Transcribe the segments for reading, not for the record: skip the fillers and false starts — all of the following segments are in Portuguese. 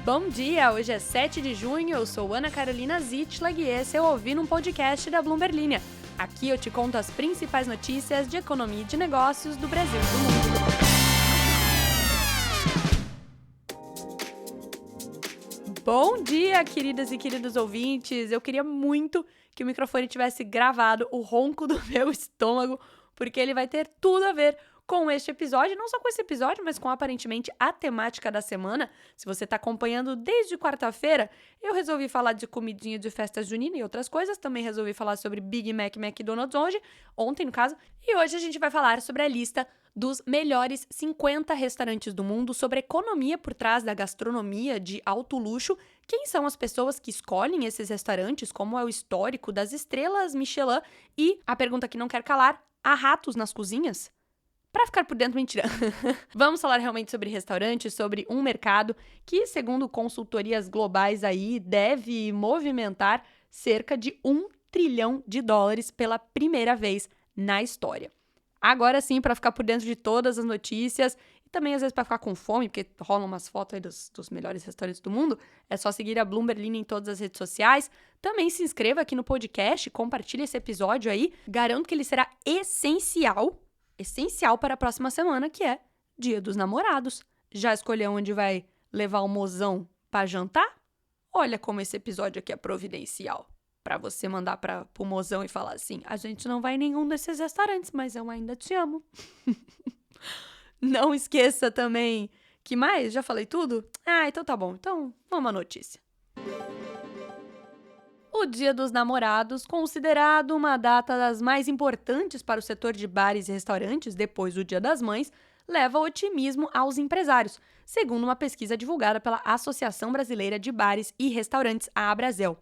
Bom dia, hoje é 7 de junho, eu sou Ana Carolina Zitlag e esse é o Ouvi num Podcast da Bloomberg Linha. Aqui eu te conto as principais notícias de economia e de negócios do Brasil e do mundo. Bom dia, queridas e queridos ouvintes! Eu queria muito que o microfone tivesse gravado o ronco do meu estômago, porque ele vai ter tudo a ver com este episódio, não só com esse episódio, mas com aparentemente a temática da semana. Se você está acompanhando desde quarta-feira, eu resolvi falar de comidinha de festa junina e outras coisas. Também resolvi falar sobre Big Mac e McDonald's ontem no caso. E hoje a gente vai falar sobre a lista dos melhores 50 restaurantes do mundo, sobre a economia por trás da gastronomia de alto luxo, quem são as pessoas que escolhem esses restaurantes, como é o histórico das estrelas Michelin e, a pergunta que não quer calar, há ratos nas cozinhas? Pra ficar por dentro, mentira. Vamos falar realmente sobre restaurantes, sobre um mercado que, segundo consultorias globais aí, deve movimentar cerca de $1 trilhão pela primeira vez na história. Agora sim, para ficar por dentro de todas as notícias e também às vezes para ficar com fome, porque rolam umas fotos aí dos melhores restaurantes do mundo, é só seguir a Bloomberg Linha em todas as redes sociais. Também se inscreva aqui no podcast, compartilhe esse episódio aí. Garanto que ele será essencial para a próxima semana, que é Dia dos Namorados. Já escolheu onde vai levar o mozão para jantar? Olha como esse episódio aqui é providencial. Para você mandar pro mozão e falar assim, a gente não vai em nenhum desses restaurantes, mas eu ainda te amo. Não esqueça também, que mais? Já falei tudo? Então tá bom. Então, vamos à notícia. O Dia dos Namorados, considerado uma data das mais importantes para o setor de bares e restaurantes depois do Dia das Mães, leva otimismo aos empresários, segundo uma pesquisa divulgada pela Associação Brasileira de Bares e Restaurantes, a Abrazel.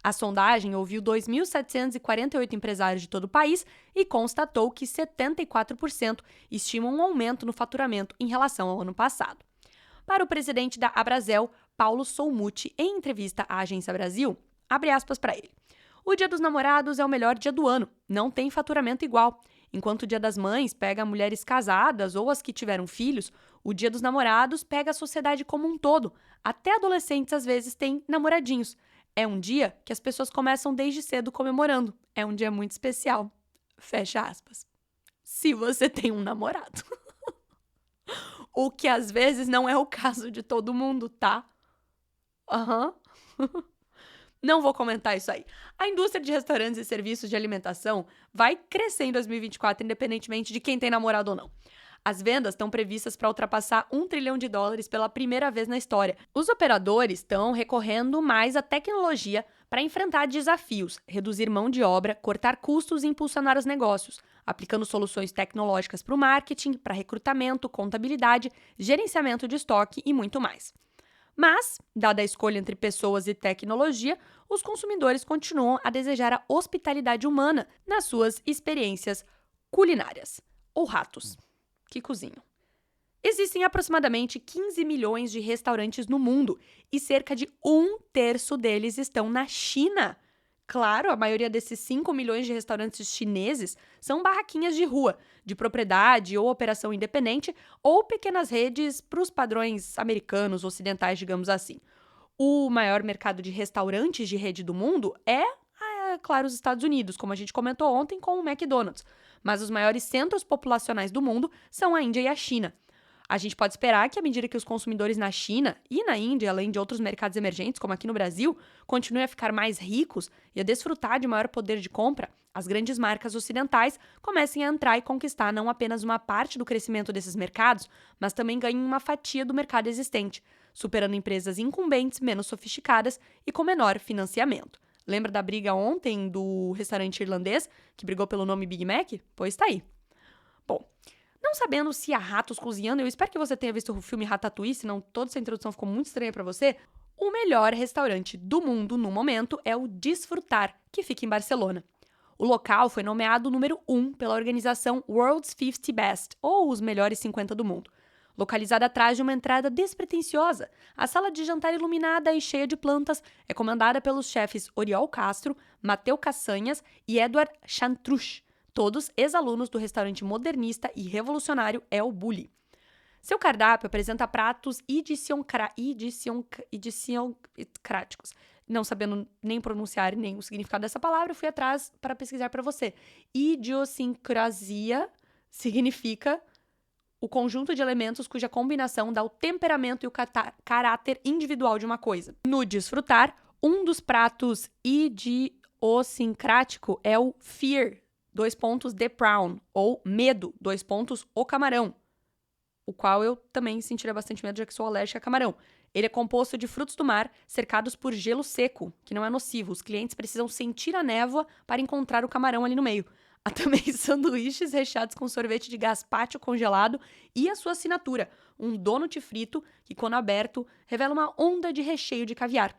A sondagem ouviu 2.748 empresários de todo o país e constatou que 74% estimam um aumento no faturamento em relação ao ano passado. Para o presidente da Abrazel, Paulo Solmuti, em entrevista à Agência Brasil, abre aspas para ele. O Dia dos Namorados é o melhor dia do ano, não tem faturamento igual. Enquanto o Dia das Mães pega mulheres casadas ou as que tiveram filhos, o Dia dos Namorados pega a sociedade como um todo. Até adolescentes às vezes têm namoradinhos. É um dia que as pessoas começam desde cedo comemorando. É um dia muito especial. Fecha aspas. Se você tem um namorado. O que às vezes não é o caso de todo mundo, tá? Não vou comentar isso aí. A indústria de restaurantes e serviços de alimentação vai crescer em 2024, independentemente de quem tem namorado ou não. As vendas estão previstas para ultrapassar $1 trilhão pela primeira vez na história. Os operadores estão recorrendo mais à tecnologia para enfrentar desafios, reduzir mão de obra, cortar custos e impulsionar os negócios, aplicando soluções tecnológicas para o marketing, para recrutamento, contabilidade, gerenciamento de estoque e muito mais. Mas, dada a escolha entre pessoas e tecnologia, os consumidores continuam a desejar a hospitalidade humana nas suas experiências culinárias. Ou ratos, que cozinham. Existem aproximadamente 15 milhões de restaurantes no mundo e cerca de 1/3 deles estão na China. Claro, a maioria desses 5 milhões de restaurantes chineses são barraquinhas de rua, de propriedade ou operação independente, ou pequenas redes para os padrões americanos, ocidentais, digamos assim. O maior mercado de restaurantes de rede do mundo é, claro, os Estados Unidos, como a gente comentou ontem com o McDonald's. Mas os maiores centros populacionais do mundo são a Índia e a China. A gente pode esperar que, à medida que os consumidores na China e na Índia, além de outros mercados emergentes, como aqui no Brasil, continuem a ficar mais ricos e a desfrutar de maior poder de compra, as grandes marcas ocidentais comecem a entrar e conquistar não apenas uma parte do crescimento desses mercados, mas também ganhem uma fatia do mercado existente, superando empresas incumbentes, menos sofisticadas e com menor financiamento. Lembra da briga ontem do restaurante irlandês, que brigou pelo nome Big Mac? Pois tá aí. Bom, não sabendo se há ratos cozinhando, eu espero que você tenha visto o filme Ratatouille, senão toda essa introdução ficou muito estranha pra você. O melhor restaurante do mundo no momento é o Desfrutar, que fica em Barcelona. O local foi nomeado número 1 pela organização World's 50 Best, ou os melhores 50 do mundo. Localizada atrás de uma entrada despretensiosa, a sala de jantar iluminada e cheia de plantas é comandada pelos chefes Oriol Castro, Mateu Cassanhas e Edouard Chantruche, todos ex-alunos do restaurante modernista e revolucionário El Bulli. Seu cardápio apresenta pratos idiosincráticos. Não sabendo nem pronunciar nem o significado dessa palavra, eu fui atrás para pesquisar para você. Idiosincrasia significa o conjunto de elementos cuja combinação dá o temperamento e o caráter individual de uma coisa. No desfrutar, um dos pratos idiosincrático é o fear, the prawn, ou medo, o camarão, o qual eu também sentiria bastante medo, já que sou alérgica a camarão. Ele é composto de frutos do mar cercados por gelo seco, que não é nocivo. Os clientes precisam sentir a névoa para encontrar o camarão ali no meio. Há também sanduíches recheados com sorvete de gazpacho congelado e a sua assinatura, um donut frito que, quando aberto, revela uma onda de recheio de caviar.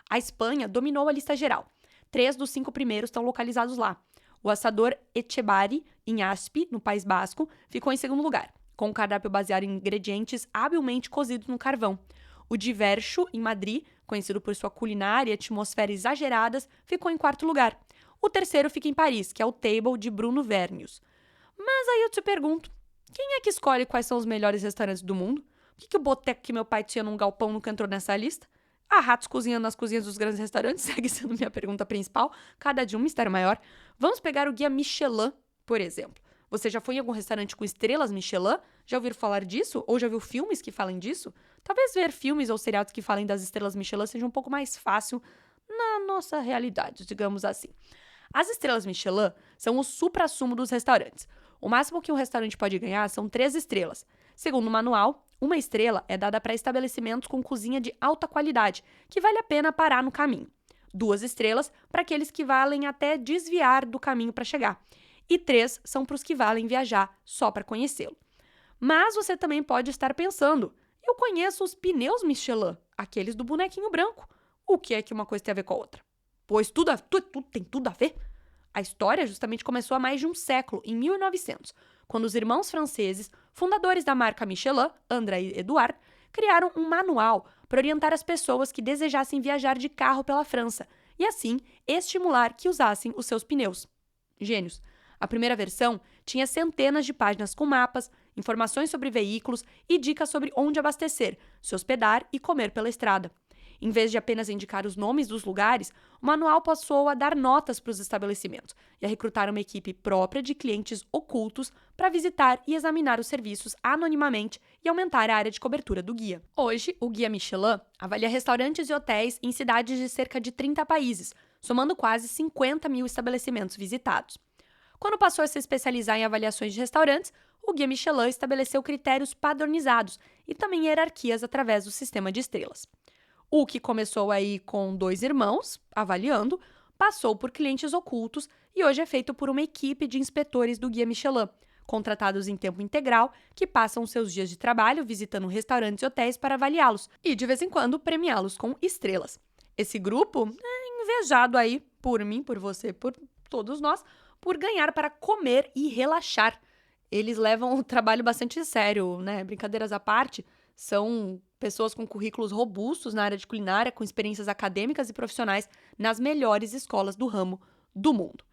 A Espanha dominou a lista geral. 3 dos 5 primeiros estão localizados lá. O assador Etxebarri, em Aspe, no País Basco, ficou em segundo lugar, com um cardápio baseado em ingredientes habilmente cozidos no carvão. O Diverso, em Madrid, conhecido por sua culinária e atmosfera exageradas, ficou em quarto lugar. O terceiro fica em Paris, que é o Table de Bruno Vernius. Mas aí eu te pergunto, quem é que escolhe quais são os melhores restaurantes do mundo? Por que o boteco que meu pai tinha num galpão nunca entrou nessa lista? Há ratos cozinhando nas cozinhas dos grandes restaurantes? Segue sendo minha pergunta principal. Cada dia um mistério maior. Vamos pegar o guia Michelin, por exemplo. Você já foi em algum restaurante com estrelas Michelin? Já ouviram falar disso? Ou já viu filmes que falem disso? Talvez ver filmes ou seriados que falem das estrelas Michelin seja um pouco mais fácil na nossa realidade, digamos assim. As estrelas Michelin são o suprassumo dos restaurantes. O máximo que um restaurante pode ganhar são 3 estrelas. Segundo o manual, 1 estrela é dada para estabelecimentos com cozinha de alta qualidade, que vale a pena parar no caminho. 2 estrelas para aqueles que valem até desviar do caminho para chegar. E 3 são para os que valem viajar só para conhecê-lo. Mas você também pode estar pensando, eu conheço os pneus Michelin, aqueles do bonequinho branco. O que é que uma coisa tem a ver com a outra? Pois tudo tem tudo a ver. A história justamente começou há mais de um século, em 1900, quando os irmãos franceses, fundadores da marca Michelin, André e Edouard, criaram um manual para orientar as pessoas que desejassem viajar de carro pela França e, assim, estimular que usassem os seus pneus. Gênios! A primeira versão tinha centenas de páginas com mapas, informações sobre veículos e dicas sobre onde abastecer, se hospedar e comer pela estrada. Em vez de apenas indicar os nomes dos lugares, o manual passou a dar notas para os estabelecimentos e a recrutar uma equipe própria de clientes ocultos para visitar e examinar os serviços anonimamente e aumentar a área de cobertura do guia. Hoje, o Guia Michelin avalia restaurantes e hotéis em cidades de cerca de 30 países, somando quase 50 mil estabelecimentos visitados. Quando passou a se especializar em avaliações de restaurantes, o Guia Michelin estabeleceu critérios padronizados e também hierarquias através do sistema de estrelas. O que começou aí com 2 irmãos, avaliando, passou por clientes ocultos e hoje é feito por uma equipe de inspetores do Guia Michelin, contratados em tempo integral, que passam seus dias de trabalho visitando restaurantes e hotéis para avaliá-los e, de vez em quando, premiá-los com estrelas. Esse grupo é invejado aí por mim, por você, por todos nós, por ganhar para comer e relaxar. Eles levam o trabalho bastante sério, né? Brincadeiras à parte, são pessoas com currículos robustos na área de culinária, com experiências acadêmicas e profissionais nas melhores escolas do ramo do mundo.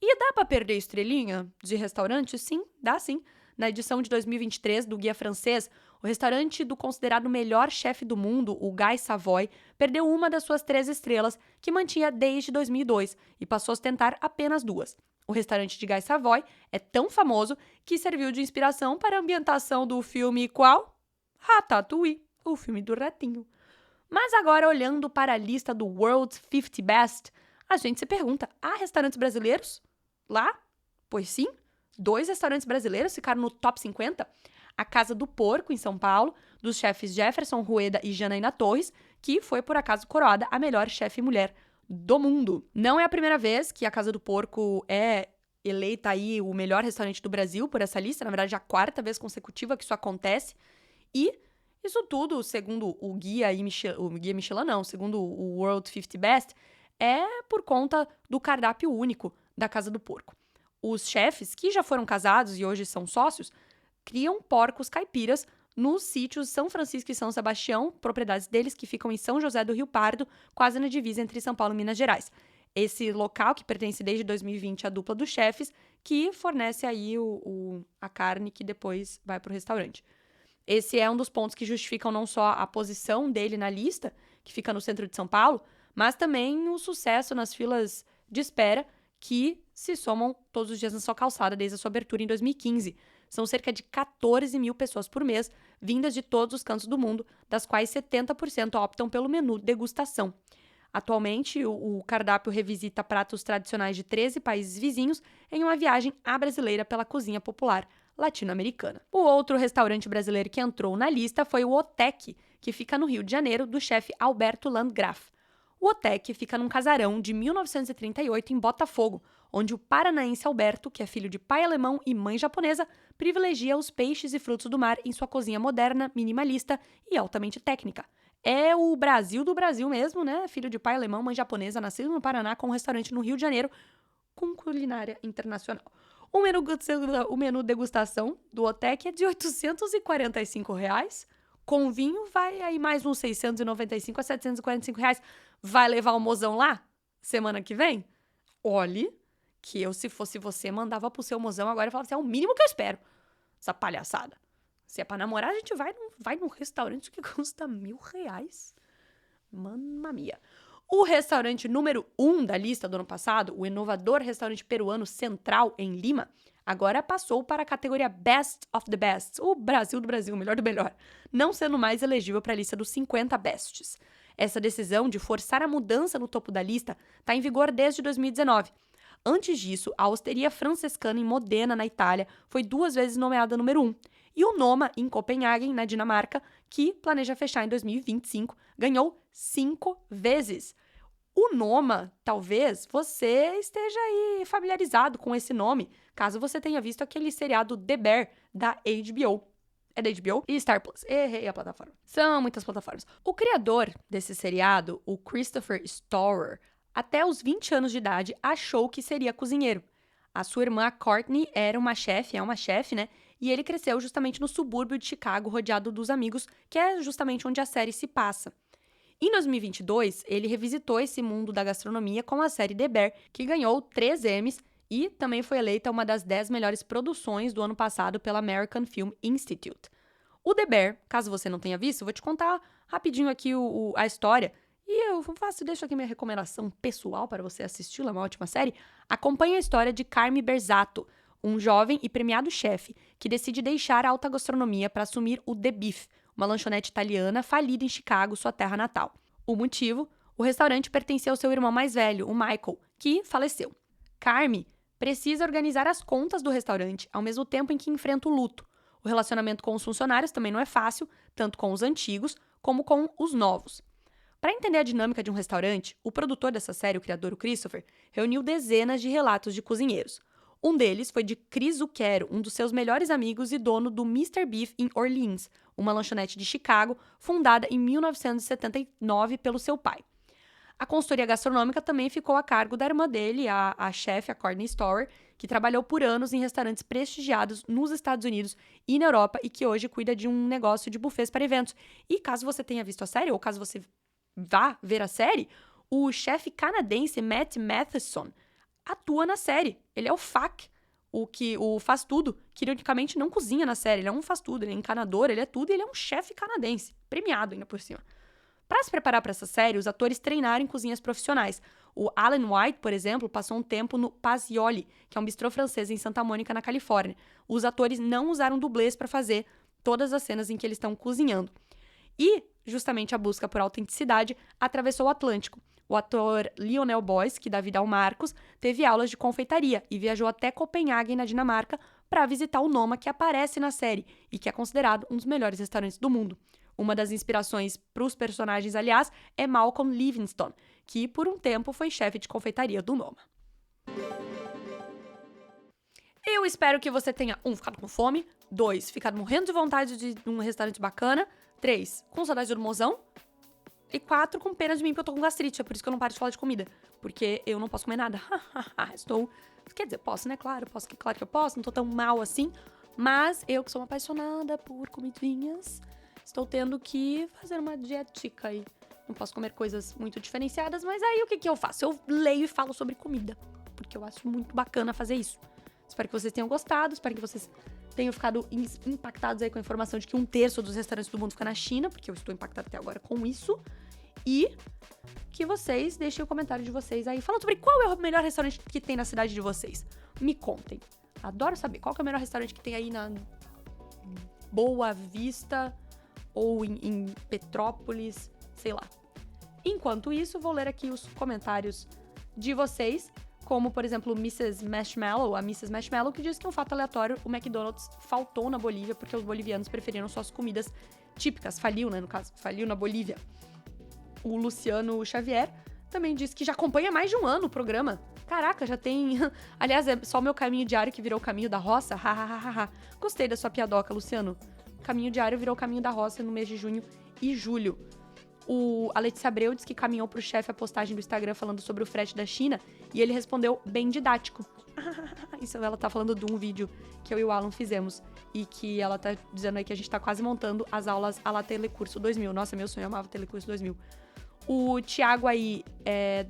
E dá para perder estrelinha de restaurante? Sim, dá sim. Na edição de 2023 do Guia Francês, o restaurante do considerado melhor chefe do mundo, o Guy Savoy, perdeu uma das suas 3 estrelas, que mantinha desde 2002, e passou a ostentar apenas 2. O restaurante de Guy Savoy é tão famoso que serviu de inspiração para a ambientação do filme qual? Ratatouille, o filme do ratinho. Mas agora, olhando para a lista do World's 50 Best, a gente se pergunta, há restaurantes brasileiros lá? Pois sim, 2 restaurantes brasileiros ficaram no top 50. A Casa do Porco, em São Paulo, dos chefes Jefferson Rueda e Janaína Torres, que foi, por acaso, coroada a melhor chefe mulher do mundo. Não é a primeira vez que a Casa do Porco é eleita aí o melhor restaurante do Brasil por essa lista, na verdade, a 4ª vez consecutiva que isso acontece. E isso tudo, segundo o Guia Michelin não, segundo o World 50 Best, é por conta do cardápio único da Casa do Porco. Os chefes, que já foram casados e hoje são sócios, criam porcos caipiras nos sítios São Francisco e São Sebastião, propriedades deles que ficam em São José do Rio Pardo, quase na divisa entre São Paulo e Minas Gerais. Esse local, que pertence desde 2020 à dupla dos chefes, que fornece aí a carne que depois vai para o restaurante. Esse é um dos pontos que justificam não só a posição dele na lista, que fica no centro de São Paulo, mas também o sucesso nas filas de espera que se somam todos os dias na sua calçada desde a sua abertura em 2015. São cerca de 14 mil pessoas por mês, vindas de todos os cantos do mundo, das quais 70% optam pelo menu degustação. Atualmente, o cardápio revisita pratos tradicionais de 13 países vizinhos em uma viagem à brasileira pela cozinha popular latino-americana. O outro restaurante brasileiro que entrou na lista foi o Otec, que fica no Rio de Janeiro, do chefe Alberto Landgraf. O Otec fica num casarão de 1938 em Botafogo, onde o paranaense Alberto, que é filho de pai alemão e mãe japonesa, privilegia os peixes e frutos do mar em sua cozinha moderna, minimalista e altamente técnica. É o Brasil do Brasil mesmo, né? Filho de pai alemão, mãe japonesa, nascido no Paraná, com um restaurante no Rio de Janeiro, com culinária internacional. O menu degustação do Otec é de R$ 845. Com vinho vai aí mais uns 695 a 745 reais. Vai levar o mozão lá? Semana que vem? Olhe que eu, se fosse você, mandava pro seu mozão agora e falava assim, é o mínimo que eu espero. Essa palhaçada. Se é pra namorar, a gente vai num restaurante que custa R$1.000. Mamma mia. O restaurante número 1 da lista do ano passado, o inovador restaurante peruano Central, em Lima, agora passou para a categoria Best of the Best, o Brasil do Brasil, o melhor do melhor, não sendo mais elegível para a lista dos 50 Bests. Essa decisão de forçar a mudança no topo da lista está em vigor desde 2019. Antes disso, a Osteria Francescana em Modena, na Itália, foi 2 vezes nomeada número 1. E o Noma, em Copenhague, na Dinamarca, que planeja fechar em 2025, ganhou 5 vezes. O Noma, talvez você esteja aí familiarizado com esse nome, caso você tenha visto aquele seriado The Bear, da HBO. É da HBO? E Star Plus. Errei a plataforma. São muitas plataformas. O criador desse seriado, o Christopher Storer, até os 20 anos de idade, achou que seria cozinheiro. A sua irmã Courtney era uma chefe, né? E ele cresceu justamente no subúrbio de Chicago, rodeado dos amigos, que é justamente onde a série se passa. Em 2022, ele revisitou esse mundo da gastronomia com a série The Bear, que ganhou 3 Emmys e também foi eleita uma das 10 melhores produções do ano passado pela American Film Institute. O The Bear, caso você não tenha visto, vou te contar rapidinho aqui a história. E eu deixo aqui minha recomendação pessoal para você assisti-la, é uma ótima série. Acompanhe a história de Carme Berzato, um jovem e premiado chefe que decide deixar a alta gastronomia para assumir o The Beef, uma lanchonete italiana falida em Chicago, sua terra natal. O motivo? O restaurante pertencia ao seu irmão mais velho, o Michael, que faleceu. Carme precisa organizar as contas do restaurante ao mesmo tempo em que enfrenta o luto. O relacionamento com os funcionários também não é fácil, tanto com os antigos como com os novos. Para entender a dinâmica de um restaurante, o produtor dessa série, o criador, o Christopher, reuniu dezenas de relatos de cozinheiros. Um deles foi de Chris Zucchero, um dos seus melhores amigos e dono do Mr. Beef em Orleans, uma lanchonete de Chicago, fundada em 1979 pelo seu pai. A consultoria gastronômica também ficou a cargo da irmã dele, a chefe, a Courtney Storer, que trabalhou por anos em restaurantes prestigiados nos Estados Unidos e na Europa e que hoje cuida de um negócio de buffets para eventos. E caso você tenha visto a série, ou caso você vá ver a série, o chefe canadense Matt Matheson atua na série. Ele é o FAC, o faz-tudo, que ironicamente não cozinha na série. Ele é um faz-tudo, ele é encanador, ele é tudo e ele é um chefe canadense, premiado ainda por cima. Para se preparar para essa série, os atores treinaram em cozinhas profissionais. O Alan White, por exemplo, passou um tempo no Pazioli, que é um bistrô francês em Santa Mônica, na Califórnia. Os atores não usaram dublês para fazer todas as cenas em que eles estão cozinhando. E, justamente, a busca por autenticidade atravessou o Atlântico. O ator Lionel Boyce, que dá vida ao Marcos, teve aulas de confeitaria e viajou até Copenhague, na Dinamarca, para visitar o Noma, que aparece na série e que é considerado um dos melhores restaurantes do mundo. Uma das inspirações para os personagens, aliás, é Malcolm Livingston, que por um tempo foi chefe de confeitaria do Noma. Eu espero que você tenha 1. Ficado com fome, 2. Ficado morrendo de vontade de um restaurante bacana, 3. Com saudade do mozão, e 4. Com pena de mim porque eu tô com gastrite, é por isso que eu não paro de falar de comida, porque eu não posso comer nada. Quer dizer, posso, né? Claro que eu posso, não tô tão mal assim, mas eu que sou uma apaixonada por comidinhas, estou tendo que fazer uma dietica aí. Não posso comer coisas muito diferenciadas, mas aí o que eu faço? Eu leio e falo sobre comida, porque eu acho muito bacana fazer isso. Espero que vocês tenham gostado, espero que vocês tenho ficado impactados aí com a informação de que 1/3 dos restaurantes do mundo fica na China, porque eu estou impactada até agora com isso. E que vocês deixem o comentário de vocês aí, falando sobre qual é o melhor restaurante que tem na cidade de vocês. Me contem. Adoro saber qual que é o melhor restaurante que tem aí na Boa Vista ou em Petrópolis, sei lá. Enquanto isso, vou ler aqui os comentários de vocês, como, por exemplo, a Mrs. Marshmallow, que diz que um fato aleatório, o McDonald's faltou na Bolívia porque os bolivianos preferiram suas comidas típicas. Faliu, né, no caso. Faliu na Bolívia. O Luciano Xavier também disse que já acompanha há mais de um ano o programa. Caraca, já tem... Aliás, é só o meu caminho diário que virou o caminho da roça. Gostei da sua piadoca, Luciano. Caminho diário virou o caminho da roça no mês de junho e julho. A Letícia Abreu disse que caminhou pro chefe a postagem do Instagram falando sobre o frete da China e ele respondeu bem didático. Isso ela tá falando de um vídeo que eu e o Alan fizemos e que ela tá dizendo aí que a gente tá quase montando as aulas à la Telecurso 2000. Nossa, meu sonho, eu amava Telecurso 2000. O Thiago aí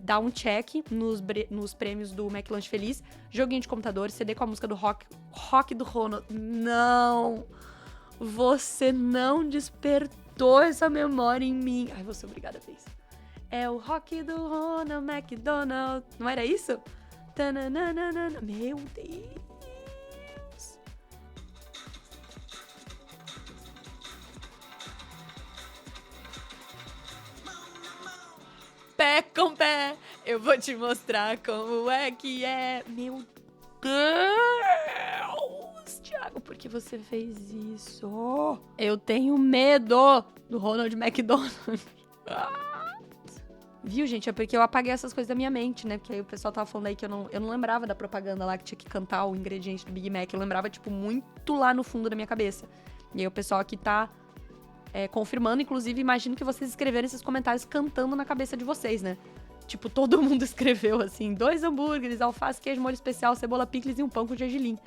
dá um check nos prêmios do McLanche Feliz. Joguinho de computador, CD com a música do Rock do Ronald. Não! Você não despertou essa memória em mim. Ai, vou ser obrigada a ver isso. É o Rock do Ronald McDonald. Não era isso? Tananana. Meu Deus. Pé com pé, eu vou te mostrar como é que é. Meu Deus, Thiago, por que você fez isso? Eu tenho medo do Ronald McDonald. Viu, gente? É porque eu apaguei essas coisas da minha mente, né? Porque aí o pessoal tava falando aí que eu não lembrava da propaganda lá que tinha que cantar o ingrediente do Big Mac. Eu lembrava, tipo, muito lá no fundo da minha cabeça. E aí o pessoal aqui tá confirmando. Inclusive, imagino que vocês escreveram esses comentários cantando na cabeça de vocês, né? Tipo, todo mundo escreveu, assim, 2 hambúrgueres, alface, queijo, molho especial, cebola picles e um pão com gergelim.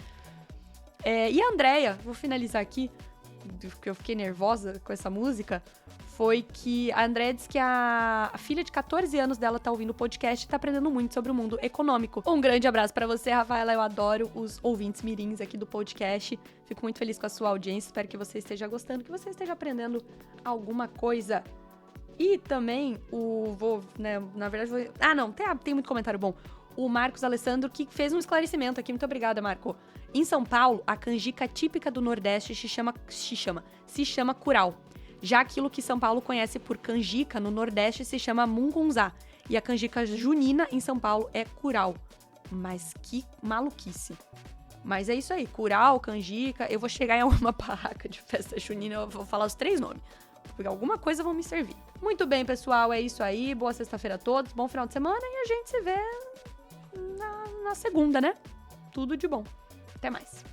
E a Andrea, vou finalizar aqui, porque eu fiquei nervosa com essa música, foi que a Andrea disse que a filha de 14 anos dela tá ouvindo o podcast e tá aprendendo muito sobre o mundo econômico. Um grande abraço pra você, Rafaela. Eu adoro os ouvintes mirins aqui do podcast. Fico muito feliz com a sua audiência. Espero que você esteja gostando, que você esteja aprendendo alguma coisa. E também tem muito comentário bom. O Marcos Alessandro, que fez um esclarecimento aqui. Muito obrigada, Marco. Em São Paulo, a canjica típica do Nordeste se chama curau. Já aquilo que São Paulo conhece por canjica, no Nordeste se chama mungunzá. E a canjica junina em São Paulo é curau. Mas que maluquice. Mas é isso aí, curau, canjica. Eu vou chegar em alguma barraca de festa junina, eu vou falar os 3 nomes. Porque alguma coisa vão me servir. Muito bem, pessoal, é isso aí. Boa sexta-feira a todos, bom final de semana e a gente se vê na segunda, né? Tudo de bom. Até mais.